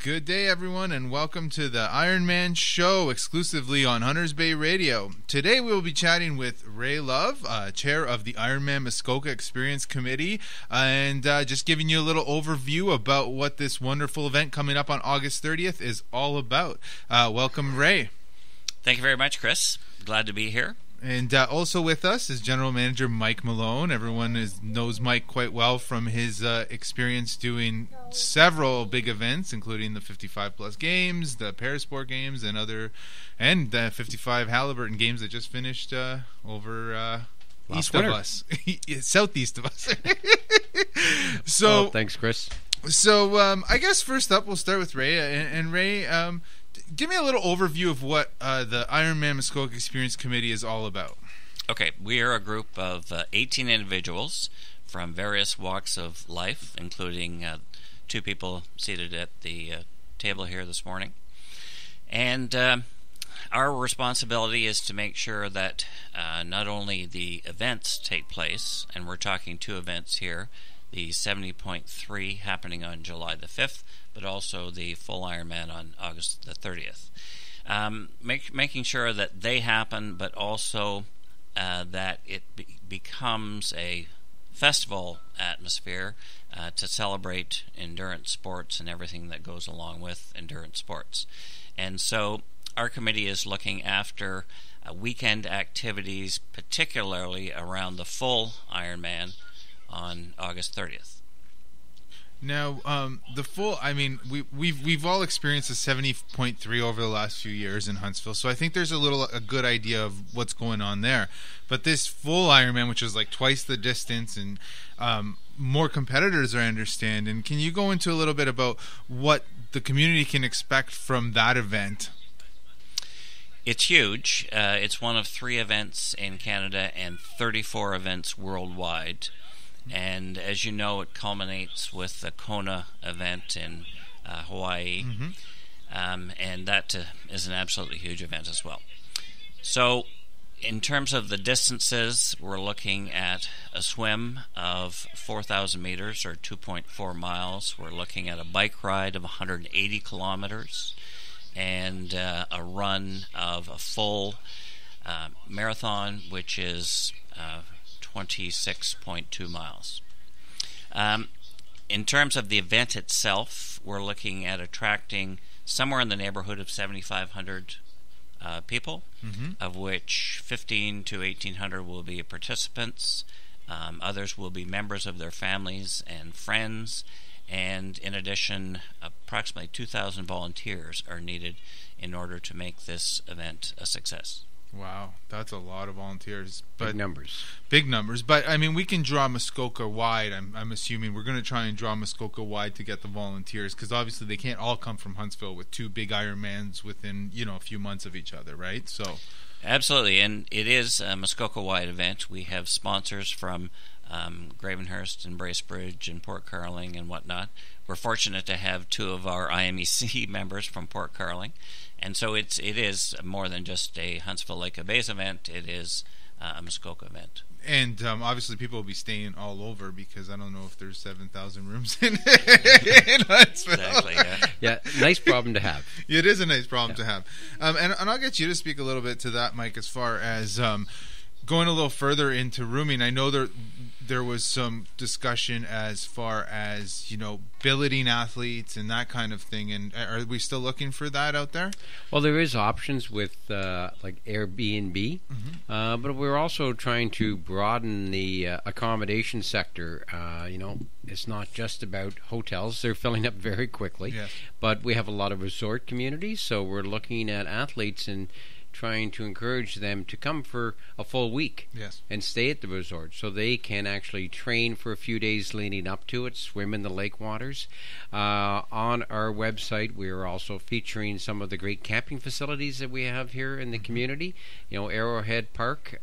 Good day, everyone, and welcome to the Ironman Show, exclusively on Hunters Bay Radio. Today we will be chatting with Ray Love, chair of the Ironman Muskoka Experience Committee, and just giving you a little overview about what this wonderful event coming up on August 30th is all about. Welcome, Ray. Thank you very much, Chris. Glad to be here. And also with us is General Manager Myke Malone. Everyone knows Myke quite well from his experience doing several big events, including the 55-plus games, the Parasport games, and the 55 Halliburton games that just finished over east of us, southeast of us. So, thanks, Chris. So I guess first up, we'll start with Ray. And Ray, give me a little overview of what the Ironman Muskoka Experience Committee is all about. Okay, we are a group of 18 individuals from various walks of life, including two people seated at the table here this morning. And our responsibility is to make sure that not only the events take place, and we're talking two events here, the 70.3 happening on July the 5th, but also the full Ironman on August the 30th. Making sure that they happen, but also that it becomes a festival atmosphere to celebrate endurance sports and everything that goes along with endurance sports. And so our committee is looking after weekend activities, particularly around the full Ironman on August 30th. Now, the full, I mean, we've all experienced the 70.3 over the last few years in Huntsville, so I think there's a good idea of what's going on there. But this full Ironman, which is like twice the distance and more competitors, I understand. And can you go into a little bit about what the community can expect from that event? It's huge. It's one of 3 events in Canada and 34 events worldwide. And as you know, it culminates with the Kona event in Hawaii, and that is an absolutely huge event as well. So in terms of the distances, we're looking at a swim of 4,000 meters or 2.4 miles. We're looking at a bike ride of 180 kilometers and a run of a full marathon, which is 26.2 miles. In terms of the event itself, we're looking at attracting somewhere in the neighborhood of 7,500 people, of which 1,500 to 1,800 will be participants. Others will be members of their families and friends, and in addition, approximately 2,000 volunteers are needed in order to make this event a success. Wow, that's a lot of volunteers. Big numbers. Big numbers. But, I mean, we can draw Muskoka wide. I'm assuming we're going to try and draw Muskoka wide to get the volunteers, because obviously they can't all come from Huntsville with 2 big Ironmans within, a few months of each other, right? So, absolutely, and it is a Muskoka wide event. We have sponsors from Gravenhurst and Bracebridge and Port Carling and whatnot. We're fortunate to have 2 of our IMEC members from Port Carling. And so it is more than just a Huntsville Lake of Bays event. It is a Muskoka event. And obviously people will be staying all over, because I don't know if there's 7,000 rooms in Huntsville. Exactly, yeah. Yeah, nice problem to have. It is a nice problem to have. And I'll get you to speak a little bit to that, Myke, as far as going a little further into rooming. I know there was some discussion as far as, billeting athletes and that kind of thing. And are we still looking for that out there? Well, there is options with like Airbnb, but we're also trying to broaden the accommodation sector. It's not just about hotels. They're filling up very quickly. Yes. But we have a lot of resort communities, so we're looking at athletes and trying to encourage them to come for a full week and stay at the resort, so they can actually train for a few days leading up to it, swim in the lake waters. On our website, we are also featuring some of the great camping facilities that we have here in the community. Arrowhead Park.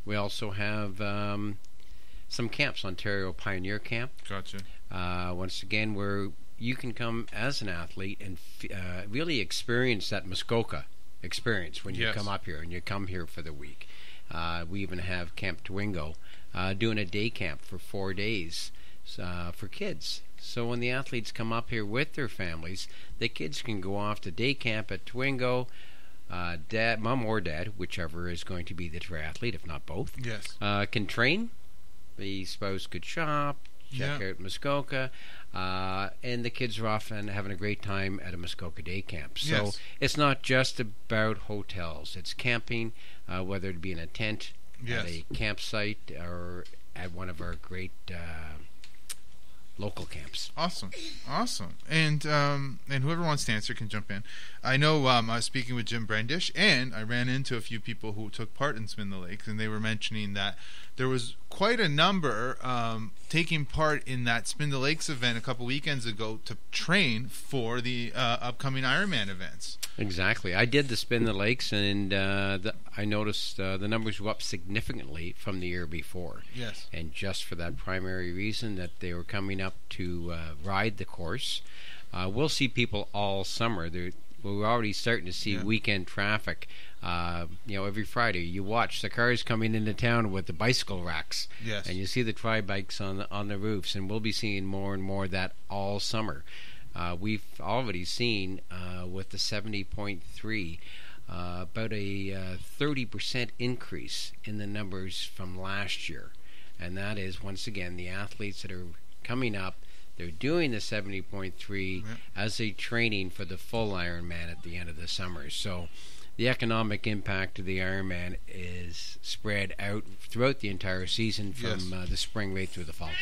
We also have some camps, Ontario Pioneer Camp. Gotcha. Once again, where you can come as an athlete and really experience that Muskoka experience when you come up here, and you come here for the week. We even have Camp Twingo doing a day camp for 4 days for kids. So when the athletes come up here with their families, the kids can go off to day camp at Twingo. Dad, mom or dad, whichever is going to be the triathlete, if not both, yes, can train. The spouse could shop, check out Muskoka, and the kids are off and having a great time at a Muskoka day camp. So it's not just about hotels. It's camping, whether it be in a tent, at a campsite, or at one of our great local camps. Awesome. And whoever wants to answer can jump in. I know I was speaking with Jim Brandish, and I ran into a few people who took part in Spin the Lakes, and they were mentioning that there was quite a number taking part in that Spin the Lakes event a couple weekends ago to train for the upcoming Ironman events. Exactly. I did the Spin the Lakes, and I noticed the numbers were up significantly from the year before. Yes. And just for that primary reason that they were coming up to ride the course. We'll see people all summer. We're already starting to see weekend traffic. Every Friday you watch the cars coming into town with the bicycle racks, and you see the tri-bikes on the roofs, and we'll be seeing more and more of that all summer. We've already seen with the 70.3 about a 30% increase in the numbers from last year, and that is once again the athletes that are coming up. They're doing the 70.3 as a training for the full Ironman at the end of the summer. So the economic impact of the Ironman is spread out throughout the entire season from the spring right through the fall.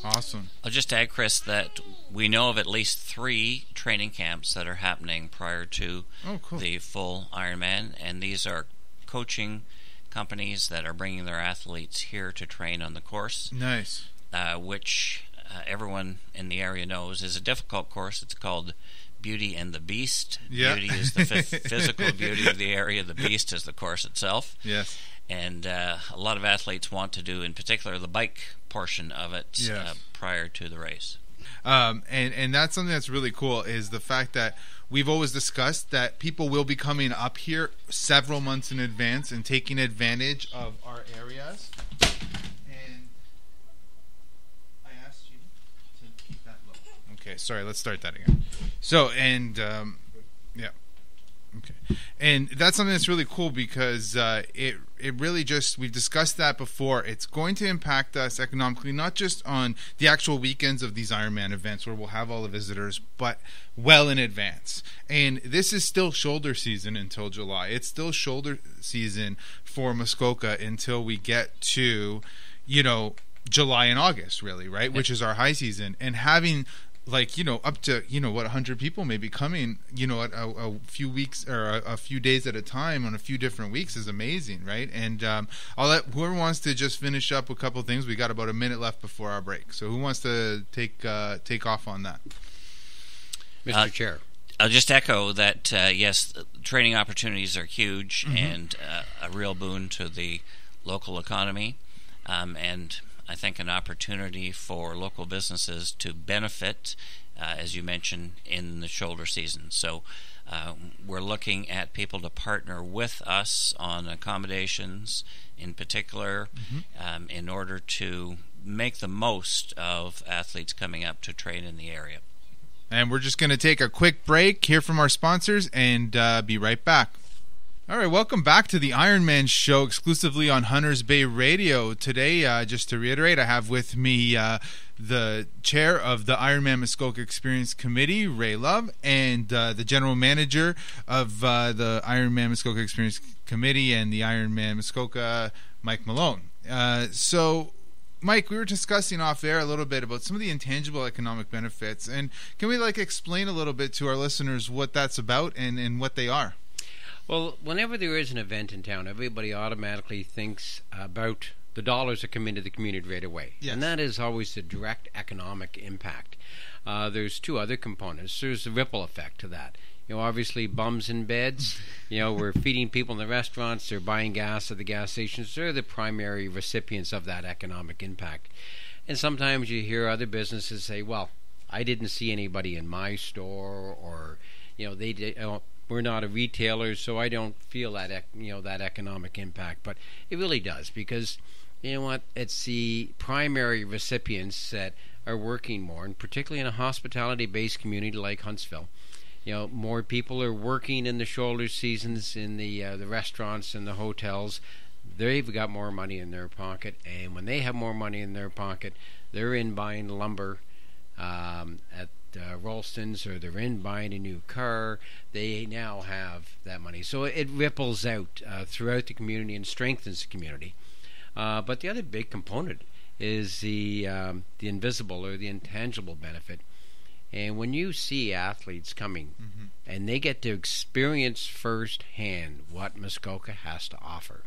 Awesome. I'll just add, Chris, that we know of at least 3 training camps that are happening prior to the full Ironman, and these are coaching companies that are bringing their athletes here to train on the course. Nice. Which everyone in the area knows is a difficult course. It's called Beauty and the Beast. Beauty is the physical beauty of the area. The Beast is the course itself. Yes. And a lot of athletes want to do, in particular, the bike portion of it prior to the race. And that's something that's really cool, is the fact that we've always discussed that people will be coming up here several months in advance and taking advantage of our areas. Okay, sorry, let's start that again. So, and, okay. And that's something that's really cool because it really just, we've discussed that before, it's going to impact us economically, not just on the actual weekends of these Ironman events where we'll have all the visitors, but well in advance. And this is still shoulder season until July. It's still shoulder season for Muskoka until we get to, July and August, really, right? Which is our high season. And having up to 100 people maybe coming at a few weeks or a few days at a time on a few different weeks is amazing, right? And I'll let whoever wants to just finish up a couple things. We got about a minute left before our break, so who wants to take off on that? Mr. Chair. I'll just echo that yes, training opportunities are huge and a real boon to the local economy, and I think an opportunity for local businesses to benefit, as you mentioned, in the shoulder season. So we're looking at people to partner with us on accommodations in particular in order to make the most of athletes coming up to train in the area. And we're just going to take a quick break, hear from our sponsors, and be right back. All right, welcome back to the Ironman Show, exclusively on Hunters Bay Radio. Today, just to reiterate, I have with me the chair of the Ironman Muskoka Experience Committee, Ray Love, and the general manager of the Ironman Muskoka Experience Committee and the Ironman Muskoka, Myke Malone. So, Mike, we were discussing off air a little bit about some of the intangible economic benefits, and can we explain a little bit to our listeners what that's about and what they are? Well, whenever there is an event in town, everybody automatically thinks about the dollars that come into the community right away. Yes. And that is always the direct economic impact. There's 2 other components. There's the ripple effect to that. Obviously bums in beds. We're feeding people in the restaurants. They're buying gas at the gas stations. They're the primary recipients of that economic impact. And sometimes you hear other businesses say, well, I didn't see anybody in my store, or, they did. We're not a retailer, so I don't feel that that economic impact. But it really does, because You know what? It's the primary recipients that are working more, and particularly in a hospitality-based community like Huntsville. More people are working in the shoulder seasons in the restaurants and the hotels. They've got more money in their pocket, and when they have more money in their pocket, they're in buying lumber at Ralston's, or they're in buying a new car. They now have that money, so it ripples out throughout the community and strengthens the community. But the other big component is the invisible or the intangible benefit. And when you see athletes coming and they get to experience firsthand what Muskoka has to offer,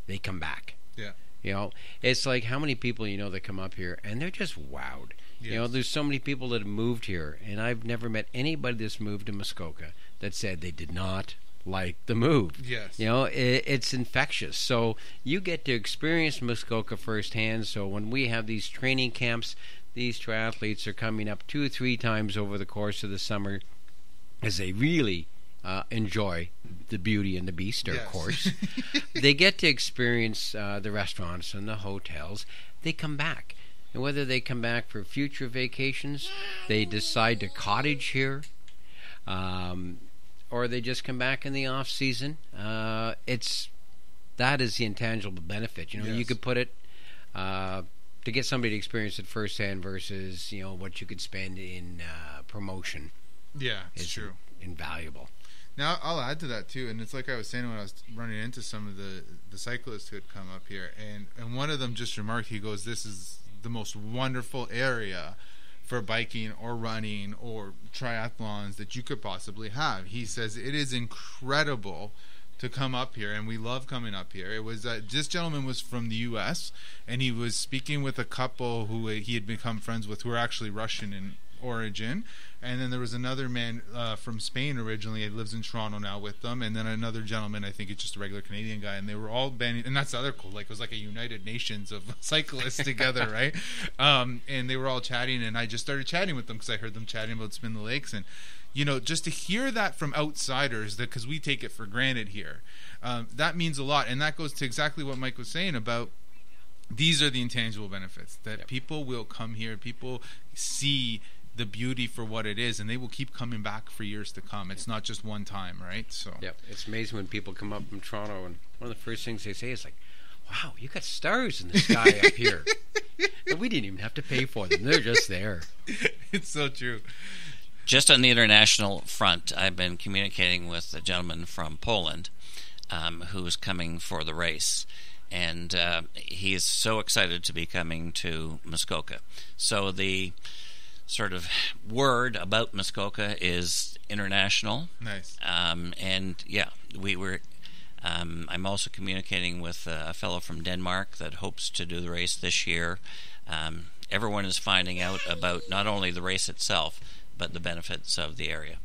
they come back. Yeah. It's like how many people that come up here and they're just wowed. Yes. There's so many people that have moved here, and I've never met anybody that's moved to Muskoka that said they did not like the move. Yes. It's infectious. So you get to experience Muskoka firsthand. So when we have these training camps, these triathletes are coming up 2 or 3 times over the course of the summer as they really enjoy the beauty and the beast, of course. They get to experience the restaurants and the hotels. They come back. And whether they come back for future vacations, they decide to cottage here, or they just come back in the off season. That is the intangible benefit. You could put it to get somebody to experience it firsthand versus what you could spend in promotion. Yeah, it's true. Invaluable. Now I'll add to that too, and it's like I was saying when I was running into some of the cyclists who had come up here, and one of them just remarked. He goes, "This is the most wonderful area for biking or running or triathlons that you could possibly have." He says it is incredible to come up here, and we love coming up here. It was this gentleman was from the U.S., and he was speaking with a couple who he had become friends with, who were actually Russian in origin, and then there was another man from Spain originally. He lives in Toronto now with them, and then another gentleman, I think it's just a regular Canadian guy, and they were all banding, and that's the other cool, like it was like a United Nations of cyclists together, right? And they were all chatting, and I just started chatting with them because I heard them chatting about Spin the Lakes, and just to hear that from outsiders, that because we take it for granted here, that means a lot, and that goes to exactly what Mike was saying about these are the intangible benefits that people will come here, people see the beauty for what it is, and they will keep coming back for years to come. It's not just one time, right? So it's amazing when people come up from Toronto, and one of the first things they say is like, "Wow, you got stars in the sky up here." And we didn't even have to pay for them; they're just there. It's so true. Just on the international front, I've been communicating with a gentleman from Poland who's coming for the race. And he is so excited to be coming to Muskoka. So the sort of word about Muskoka is international. Nice. And yeah, we were. I'm also communicating with a fellow from Denmark that hopes to do the race this year. Everyone is finding out about not only the race itself, but the benefits of the area.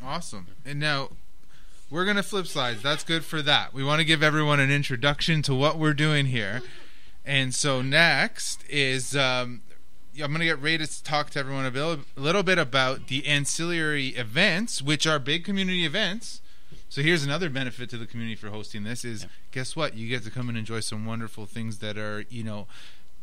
Awesome. And now we're going to flip sides. That's good for that. We want to give everyone an introduction to what we're doing here. And so next is I'm going to get Ray to talk to everyone a little bit about the ancillary events, which are big community events. So here's another benefit to the community for hosting this is, guess what? You get to come and enjoy some wonderful things that are,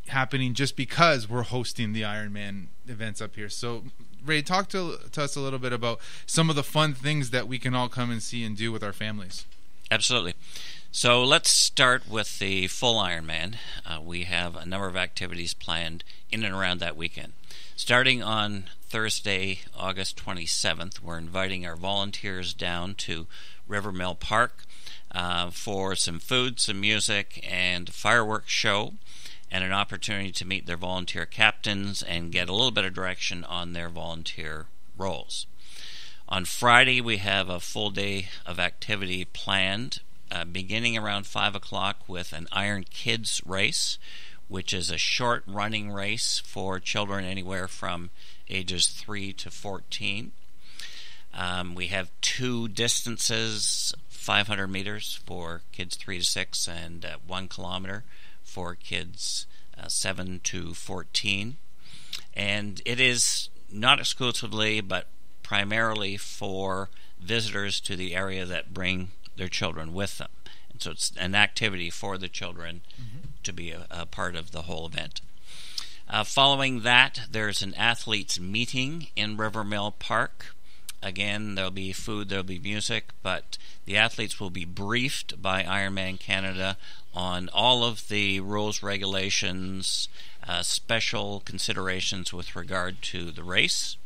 happening just because we're hosting the Ironman events up here. So Ray, talk to us a little bit about some of the fun things that we can all come and see and do with our families. Absolutely. So let's start with the full Ironman. We have a number of activities planned in and around that weekend. Starting on Thursday, August 27th, we're inviting our volunteers down to River Mill Park for some food, some music, and a fireworks show, and an opportunity to meet their volunteer captains and get a little bit of direction on their volunteer roles. On Friday, we have a full day of activity planned, beginning around 5 o'clock with an Iron Kids race, which is a short running race for children anywhere from ages 3 to 14. We have 2 distances, 500 meters for kids 3 to 6 and 1 kilometer for kids 7 to 14. And it is not exclusively, but primarily for visitors to the area that bring their children with them. And so it's an activity for the children to be a part of the whole event. Following that, there's an athletes meeting in Rivermill Park. Again, there'll be food, there'll be music, but the athletes will be briefed by Ironman Canada on all of the rules, regulations, special considerations with regard to the race.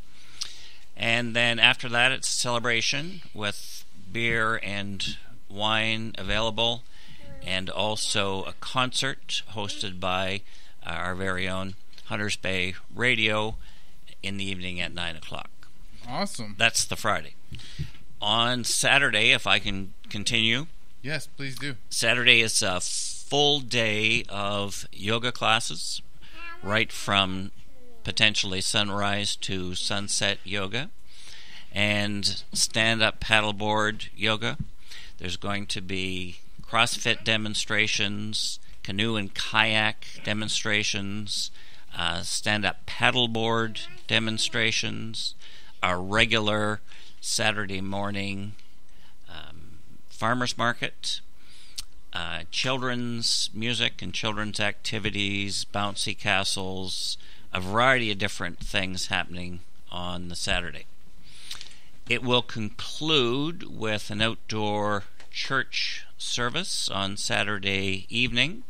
And then after that, it's a celebration with beer and wine available, and also a concert hosted by our very own Hunters Bay Radio in the evening at 9 o'clock. Awesome. That's the Friday. On Saturday, if I can continue. Yes, please do. Saturday is a full day of yoga classes, right from potentially sunrise to sunset yoga, and stand-up paddleboard yoga. There's going to be CrossFit demonstrations, canoe and kayak demonstrations, stand-up paddleboard demonstrations, our regular Saturday morning farmers market, children's music and children's activities, bouncy castles, a variety of different things happening on the Saturday. It will conclude with an outdoor church service on Saturday evening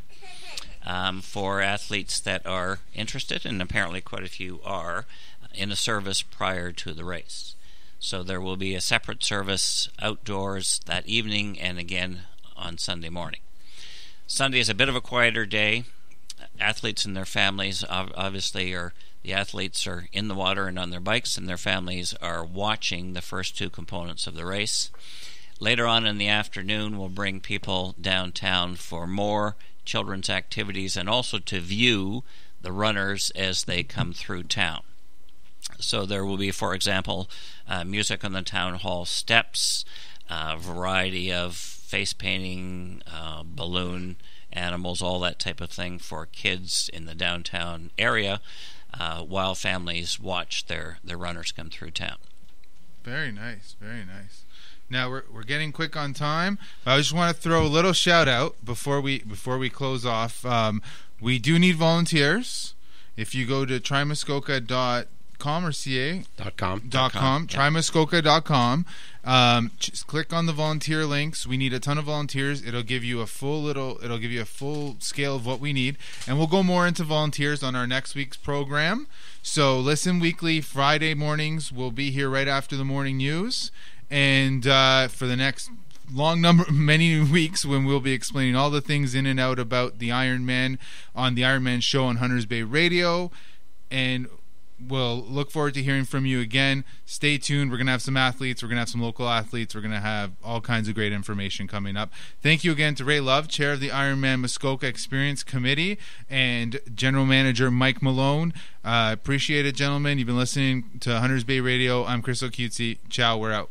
for athletes that are interested, and apparently quite a few are, in a service prior to the race. So there will be a separate service outdoors that evening and again on Sunday morning. Sunday is a bit of a quieter day. Athletes and their families obviously the athletes are in the water and on their bikes, and their families are watching the first two components of the race. Later on in the afternoon, we'll bring people downtown for more children's activities and also to view the runners as they come through town. So there will be, for example, music on the town hall steps, a variety of face painting, balloon animals, all that type of thing for kids in the downtown area, while families watch their runners come through town. Very nice, very nice. Now we're getting quick on time. I just want to throw a little shout out before we close off. We do need volunteers. If you go to trymuskoka.com or ca.com, trymuskoka.com, just click on the volunteer links. We need a ton of volunteers. It'll give you a full scale of what we need, and we'll go more into volunteers on our next week's program. So listen weekly, Friday mornings. We'll be here right after the morning news, and for the next many weeks, when we'll be explaining all the things in and out about the Ironman on the Ironman show on Hunters Bay Radio. And we'll look forward to hearing from you again. Stay tuned. We're going to have some athletes. We're going to have some local athletes. We're going to have all kinds of great information coming up. Thank you again to Ray Love, Chair of the Ironman Muskoka Experience Committee, and General Manager Myke Malone. Appreciate it, gentlemen. You've been listening to Hunters Bay Radio. I'm Chris O'Cutesy. Ciao. We're out.